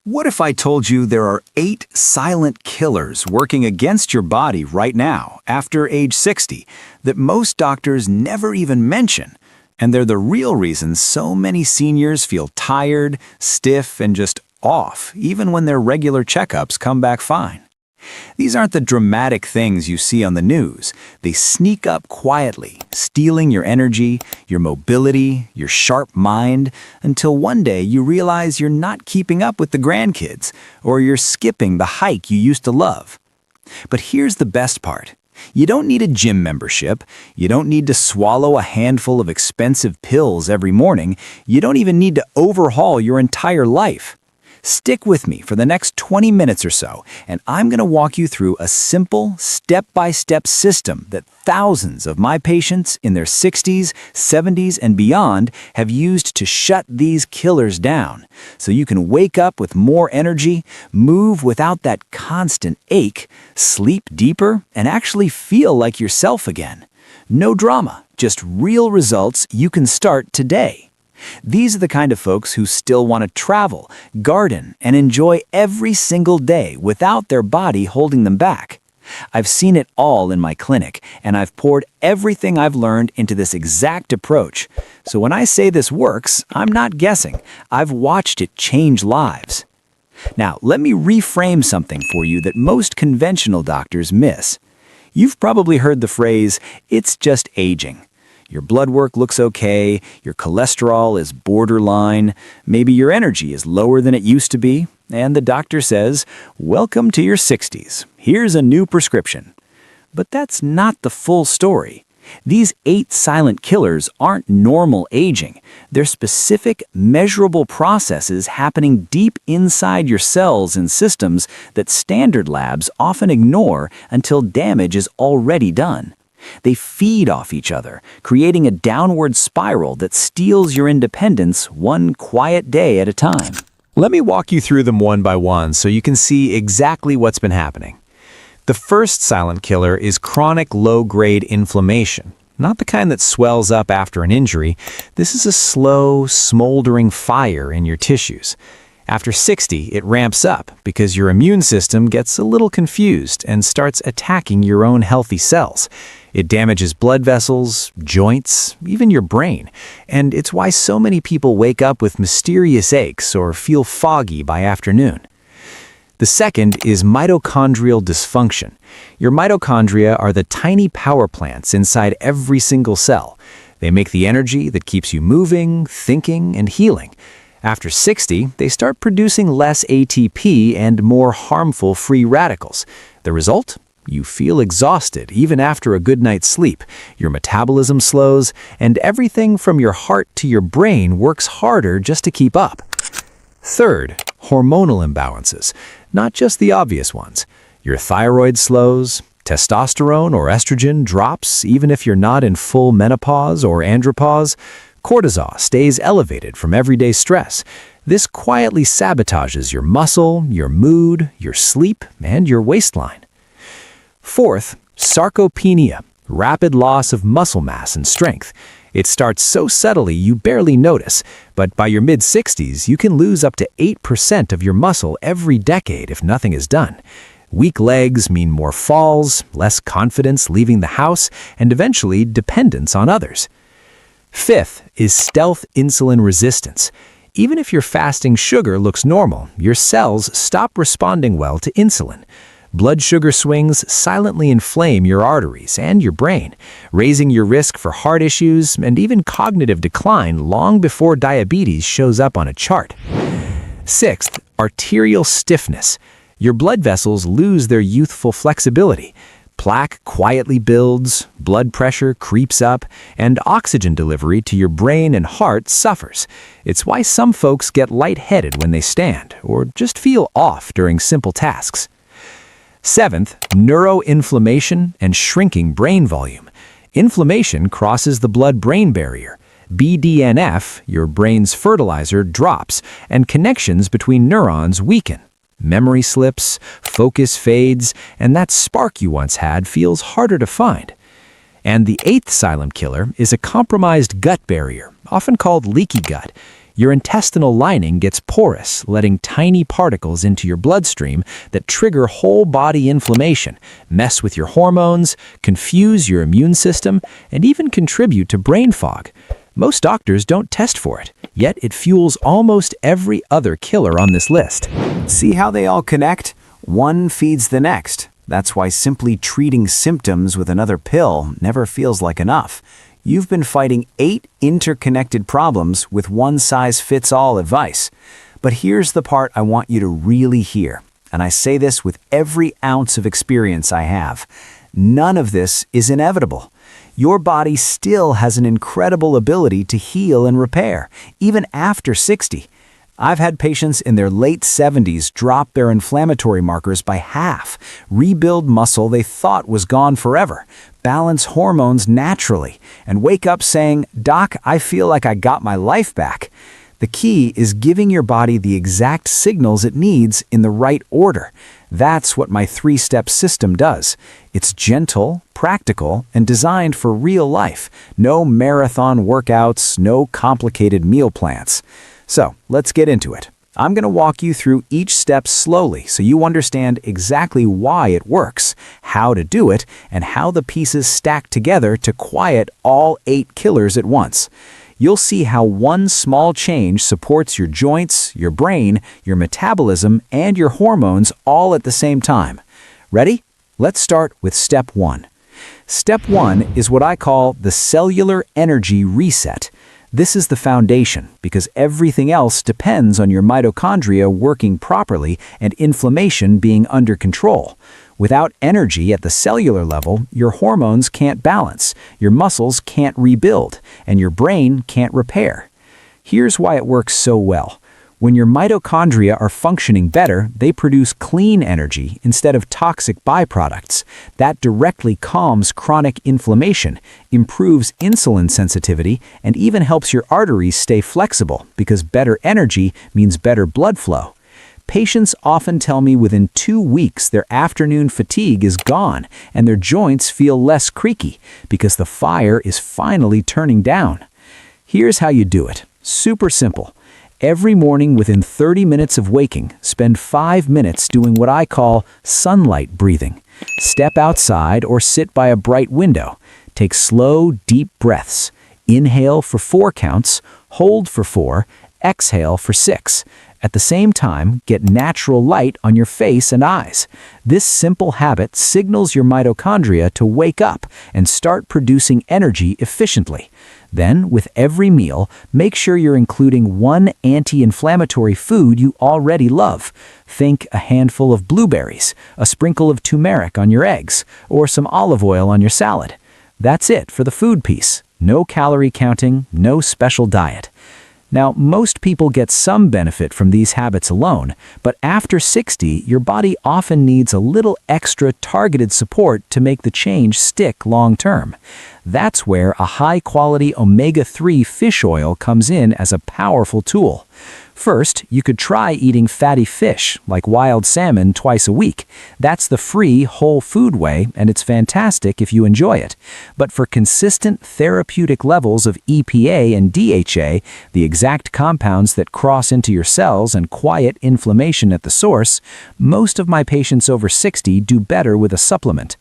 What if I told you there are 8 silent killers working against your body right now, after age 60, that most doctors never even mention? And they're the real reasons so many seniors feel tired, stiff, and just off, even when their regular checkups come back fine. These aren't the dramatic things you see on the news. They sneak up quietly, stealing your energy, your mobility, your sharp mind, until one day you realize you're not keeping up with the grandkids, or you're skipping the hike you used to love. But here's the best part. You don't need a gym membership. You don't need to swallow a handful of expensive pills every morning. You don't even need to overhaul your entire life. Stick with me for the next 20 minutes or so, and I'm going to walk you through a simple, step-by-step system that thousands of my patients in their 60s, 70s, and beyond have used to shut these killers down, so you can wake up with more energy, move without that constant ache, sleep deeper, and actually feel like yourself again. No drama, just real results you can start today. These are the kind of folks who still want to travel, garden, and enjoy every single day without their body holding them back. I've seen it all in my clinic, and I've poured everything I've learned into this exact approach. So when I say this works, I'm not guessing. I've watched it change lives. Now, let me reframe something for you that most conventional doctors miss. You've probably heard the phrase, "it's just aging." Your blood work looks okay, your cholesterol is borderline, maybe your energy is lower than it used to be, and the doctor says, "Welcome to your 60s. Here's a new prescription." But that's not the full story. These 8 silent killers aren't normal aging. They're specific, measurable processes happening deep inside your cells and systems that standard labs often ignore until damage is already done. They feed off each other, creating a downward spiral that steals your independence one quiet day at a time. Let me walk you through them one by one so you can see exactly what's been happening. The first silent killer is chronic low-grade inflammation. Not the kind that swells up after an injury. This is a slow, smoldering fire in your tissues. After 60, it ramps up because your immune system gets a little confused and starts attacking your own healthy cells. It damages blood vessels, joints, even your brain. And it's why so many people wake up with mysterious aches or feel foggy by afternoon. The second is mitochondrial dysfunction. Your mitochondria are the tiny power plants inside every single cell. They make the energy that keeps you moving, thinking, and healing. After 60, they start producing less ATP and more harmful free radicals. The result? You feel exhausted even after a good night's sleep. Your metabolism slows, and everything from your heart to your brain works harder just to keep up. Third, hormonal imbalances. Not just the obvious ones. Your thyroid slows, testosterone or estrogen drops even if you're not in full menopause or andropause. Cortisol stays elevated from everyday stress. This quietly sabotages your muscle, your mood, your sleep, and your waistline. Fourth, sarcopenia, rapid loss of muscle mass and strength. It starts so subtly you barely notice, but by your mid-60s, you can lose up to 8% of your muscle every decade if nothing is done. Weak legs mean more falls, less confidence leaving the house, and eventually dependence on others. Fifth is stealth insulin resistance. Even if your fasting sugar looks normal, your cells stop responding well to insulin. Blood sugar swings silently inflame your arteries and your brain, raising your risk for heart issues and even cognitive decline long before diabetes shows up on a chart. Sixth, arterial stiffness. Your blood vessels lose their youthful flexibility. Plaque quietly builds, blood pressure creeps up, and oxygen delivery to your brain and heart suffers. It's why some folks get lightheaded when they stand, or just feel off during simple tasks. Seventh, neuroinflammation and shrinking brain volume. Inflammation crosses the blood-brain barrier. BDNF, your brain's fertilizer, drops, and connections between neurons weaken. Memory slips, focus fades, and that spark you once had feels harder to find. And the eighth silent killer is a compromised gut barrier, often called leaky gut. Your intestinal lining gets porous, letting tiny particles into your bloodstream that trigger whole body inflammation, mess with your hormones, confuse your immune system, and even contribute to brain fog. Most doctors don't test for it, yet it fuels almost every other killer on this list. See how they all connect? One feeds the next. That's why simply treating symptoms with another pill never feels like enough. You've been fighting 8 interconnected problems with one-size-fits-all advice. But here's the part I want you to really hear, and I say this with every ounce of experience I have. None of this is inevitable. Your body still has an incredible ability to heal and repair, even after 60. I've had patients in their late 70s drop their inflammatory markers by half, rebuild muscle they thought was gone forever, balance hormones naturally, and wake up saying, "Doc, I feel like I got my life back." The key is giving your body the exact signals it needs in the right order. That's what my 3-step system does. It's gentle, practical, and designed for real life. No marathon workouts, no complicated meal plans. So, let's get into it. I'm going to walk you through each step slowly so you understand exactly why it works, how to do it, and how the pieces stack together to quiet all 8 killers at once. You'll see how one small change supports your joints, your brain, your metabolism, and your hormones all at the same time. Ready? Let's start with step 1. Step 1 is what I call the Cellular Energy Reset. This is the foundation because everything else depends on your mitochondria working properly and inflammation being under control. Without energy at the cellular level, your hormones can't balance, your muscles can't rebuild, and your brain can't repair. Here's why it works so well. When your mitochondria are functioning better, they produce clean energy instead of toxic byproducts. That directly calms chronic inflammation, improves insulin sensitivity, and even helps your arteries stay flexible because better energy means better blood flow. Patients often tell me within 2 weeks their afternoon fatigue is gone and their joints feel less creaky because the fire is finally turning down. Here's how you do it. Super simple. Every morning within 30 minutes of waking, spend 5 minutes doing what I call sunlight breathing. Step outside or sit by a bright window. Take slow, deep breaths. Inhale for 4 counts, hold for 4, exhale for 6. At the same time, get natural light on your face and eyes. This simple habit signals your mitochondria to wake up and start producing energy efficiently. Then, with every meal, make sure you're including one anti-inflammatory food you already love. Think a handful of blueberries, a sprinkle of turmeric on your eggs, or some olive oil on your salad. That's it for the food piece. No calorie counting, no special diet. Now, most people get some benefit from these habits alone, but after 60, your body often needs a little extra targeted support to make the change stick long-term. That's where a high-quality omega-3 fish oil comes in as a powerful tool. First, you could try eating fatty fish, like wild salmon, twice a week. That's the free, whole food way, and it's fantastic if you enjoy it. But for consistent therapeutic levels of EPA and DHA, the exact compounds that cross into your cells and quiet inflammation at the source, most of my patients over 60 do better with a supplement.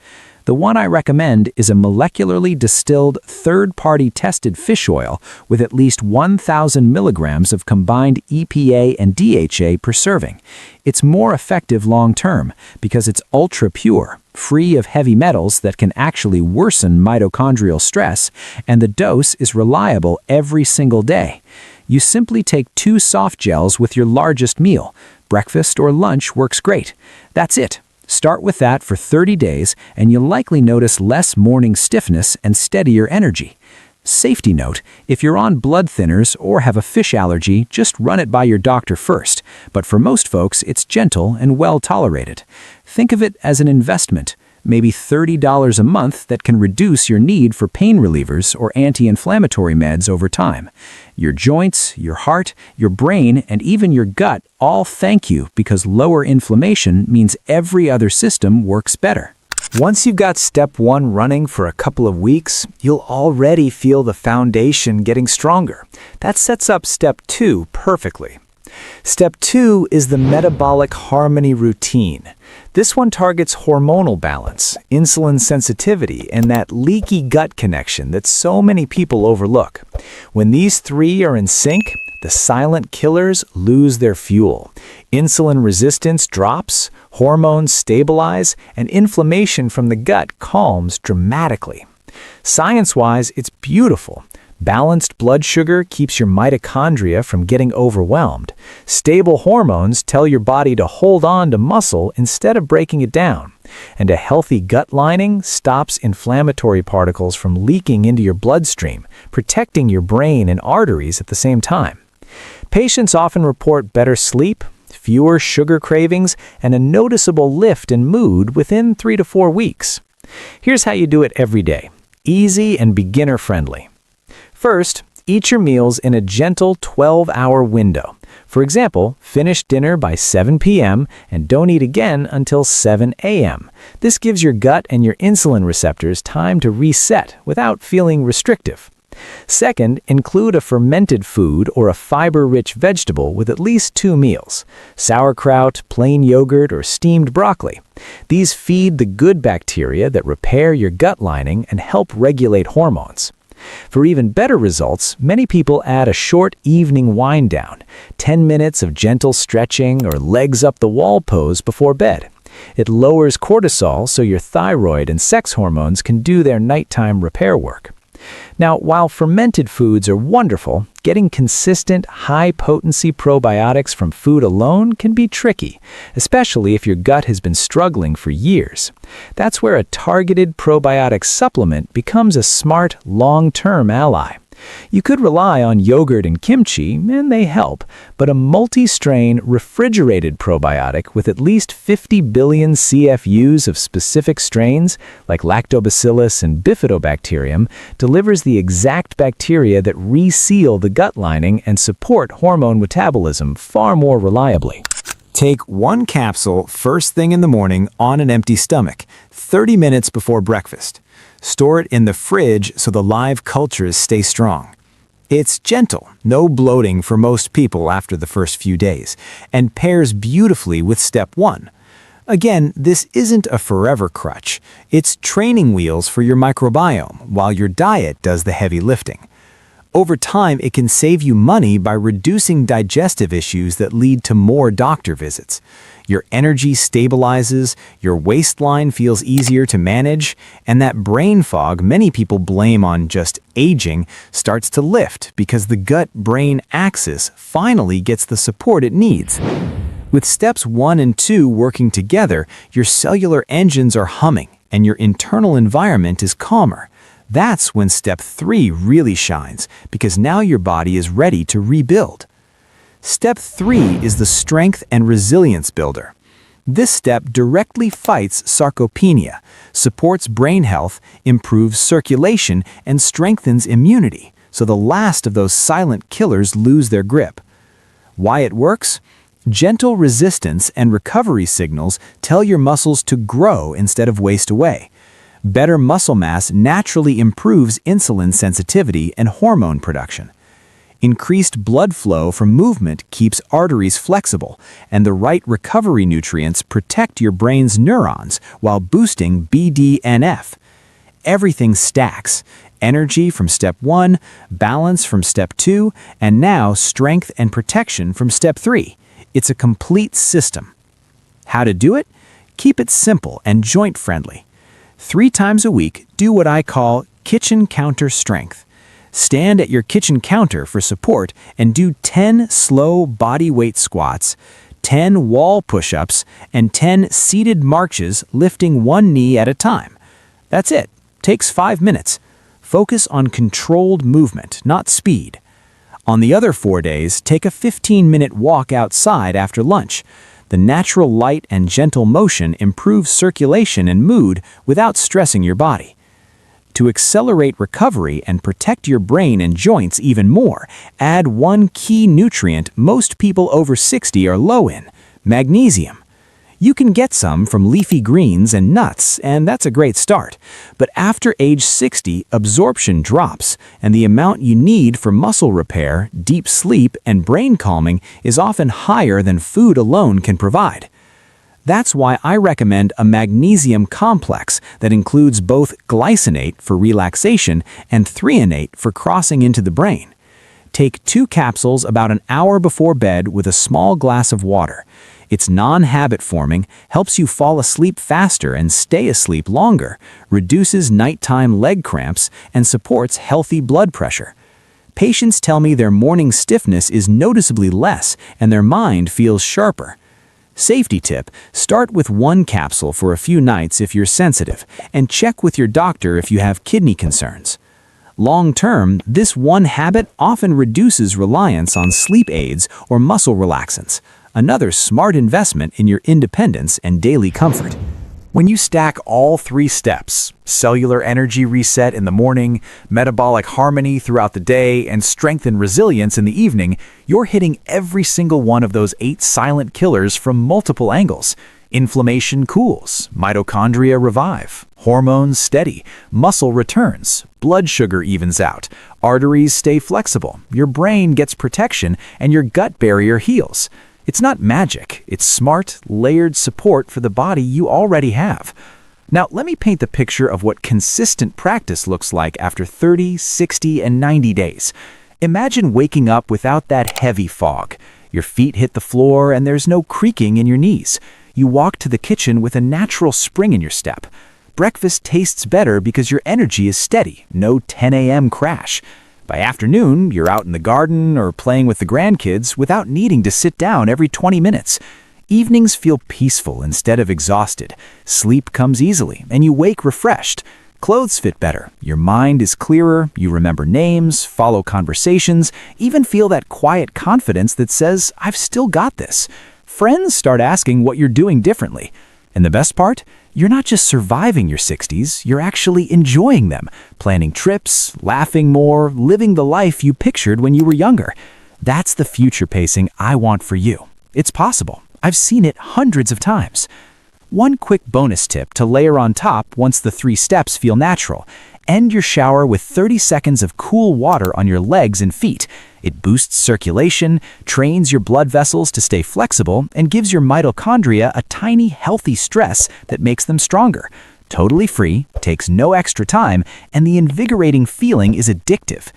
The one I recommend is a molecularly distilled third-party tested fish oil with at least 1,000 milligrams of combined EPA and DHA per serving. It's more effective long-term because it's ultra-pure, free of heavy metals that can actually worsen mitochondrial stress, and the dose is reliable every single day. You simply take 2 soft gels with your largest meal. Breakfast or lunch works great. That's it. Start with that for 30 days, and you'll likely notice less morning stiffness and steadier energy. Safety note, if you're on blood thinners or have a fish allergy, just run it by your doctor first. But for most folks, it's gentle and well tolerated. Think of it as an investment, maybe $30 a month that can reduce your need for pain relievers or anti-inflammatory meds over time. Your joints, your heart, your brain, and even your gut all thank you because lower inflammation means every other system works better. Once you've got step 1 running for a couple of weeks, you'll already feel the foundation getting stronger. That sets up step 2 perfectly. Step 2 is the Metabolic Harmony Routine. This one targets hormonal balance, insulin sensitivity, and that leaky gut connection that so many people overlook. When these 3 are in sync, the silent killers lose their fuel. Insulin resistance drops, hormones stabilize, and inflammation from the gut calms dramatically. Science-wise, it's beautiful. Balanced blood sugar keeps your mitochondria from getting overwhelmed. Stable hormones tell your body to hold on to muscle instead of breaking it down. And a healthy gut lining stops inflammatory particles from leaking into your bloodstream, protecting your brain and arteries at the same time. Patients often report better sleep, fewer sugar cravings, and a noticeable lift in mood within 3 to 4 weeks. Here's how you do it every day. Easy and beginner-friendly. First, eat your meals in a gentle 12-hour window. For example, finish dinner by 7 p.m. and don't eat again until 7 a.m. This gives your gut and your insulin receptors time to reset without feeling restrictive. Second, include a fermented food or a fiber-rich vegetable with at least 2 meals: sauerkraut, plain yogurt, or steamed broccoli. These feed the good bacteria that repair your gut lining and help regulate hormones. For even better results, many people add a short evening wind down, 10 minutes of gentle stretching or legs up the wall pose before bed. It lowers cortisol so your thyroid and sex hormones can do their nighttime repair work. Now, while fermented foods are wonderful, getting consistent, high-potency probiotics from food alone can be tricky, especially if your gut has been struggling for years. That's where a targeted probiotic supplement becomes a smart, long-term ally. You could rely on yogurt and kimchi, and they help, but a multi-strain, refrigerated probiotic with at least 50 billion CFUs of specific strains, like Lactobacillus and Bifidobacterium, delivers the exact bacteria that reseal the gut lining and support hormone metabolism far more reliably. Take 1 capsule first thing in the morning on an empty stomach, 30 minutes before breakfast. Store it in the fridge so the live cultures stay strong. It's gentle, no bloating for most people after the first few days, and pairs beautifully with step 1. Again, this isn't a forever crutch. It's training wheels for your microbiome, while your diet does the heavy lifting. Over time, it can save you money by reducing digestive issues that lead to more doctor visits. Your energy stabilizes, your waistline feels easier to manage, and that brain fog many people blame on just aging starts to lift because the gut-brain axis finally gets the support it needs. With steps 1 and 2 working together, your cellular engines are humming and your internal environment is calmer. That's when step 3 really shines, because now your body is ready to rebuild. Step 3 is the strength and resilience builder. This step directly fights sarcopenia, supports brain health, improves circulation, and strengthens immunity, so the last of those silent killers lose their grip. Why it works? Gentle resistance and recovery signals tell your muscles to grow instead of waste away. Better muscle mass naturally improves insulin sensitivity and hormone production. Increased blood flow from movement keeps arteries flexible, and the right recovery nutrients protect your brain's neurons while boosting BDNF. Everything stacks. Energy from step 1, balance from step 2, and now strength and protection from step 3. It's a complete system. How to do it? Keep it simple and joint-friendly. 3 times a week, do what I call kitchen counter strength. Stand at your kitchen counter for support and do 10 slow body weight squats, 10 wall push-ups, and 10 seated marches lifting 1 knee at a time. That's it. Takes 5 minutes. Focus on controlled movement, not speed. On the other 4 days, take a 15-minute walk outside after lunch. The natural light and gentle motion improves circulation and mood without stressing your body. To accelerate recovery and protect your brain and joints even more, add 1 key nutrient most people over 60 are low in: magnesium. You can get some from leafy greens and nuts, and that's a great start. But after age 60, absorption drops, and the amount you need for muscle repair, deep sleep, and brain calming is often higher than food alone can provide. That's why I recommend a magnesium complex that includes both glycinate for relaxation and threonate for crossing into the brain. Take 2 capsules about an hour before bed with a small glass of water. It's non-habit forming, helps you fall asleep faster and stay asleep longer, reduces nighttime leg cramps, and supports healthy blood pressure. Patients tell me their morning stiffness is noticeably less and their mind feels sharper. Safety tip: start with 1 capsule for a few nights if you're sensitive, and check with your doctor if you have kidney concerns. Long-term, this one habit often reduces reliance on sleep aids or muscle relaxants, another smart investment in your independence and daily comfort. When you stack all 3 steps, cellular energy reset in the morning, metabolic harmony throughout the day, and strength and resilience in the evening, you're hitting every single one of those 8 silent killers from multiple angles. Inflammation cools, mitochondria revive, hormones steady, muscle returns, blood sugar evens out, arteries stay flexible, your brain gets protection, and your gut barrier heals. It's not magic, it's smart, layered support for the body you already have. Now, let me paint the picture of what consistent practice looks like after 30, 60, and 90 days. Imagine waking up without that heavy fog. Your feet hit the floor and there's no creaking in your knees. You walk to the kitchen with a natural spring in your step. Breakfast tastes better because your energy is steady, no 10 a.m. crash. By afternoon, you're out in the garden or playing with the grandkids without needing to sit down every 20 minutes. Evenings feel peaceful instead of exhausted. Sleep comes easily, and you wake refreshed. Clothes fit better. Your mind is clearer, you remember names, follow conversations, even feel that quiet confidence that says, "I've still got this." Friends start asking what you're doing differently. And the best part? You're not just surviving your 60s, you're actually enjoying them, planning trips, laughing more, living the life you pictured when you were younger. That's the future pacing I want for you. It's possible. I've seen it hundreds of times. One quick bonus tip to layer on top once the 3 steps feel natural. End your shower with 30 seconds of cool water on your legs and feet. It boosts circulation, trains your blood vessels to stay flexible, and gives your mitochondria a tiny, healthy stress that makes them stronger. Totally free, takes no extra time, and the invigorating feeling is addictive.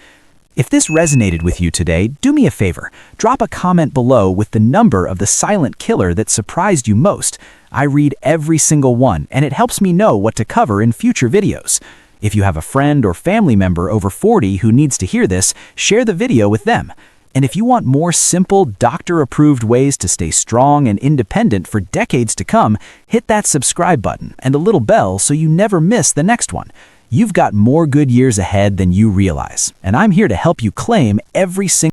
If this resonated with you today, do me a favor. Drop a comment below with the number of the silent killer that surprised you most. I read every single one, and it helps me know what to cover in future videos. If you have a friend or family member over 40 who needs to hear this, share the video with them. And if you want more simple, doctor-approved ways to stay strong and independent for decades to come, hit that subscribe button and a little bell so you never miss the next one. You've got more good years ahead than you realize, and I'm here to help you claim every single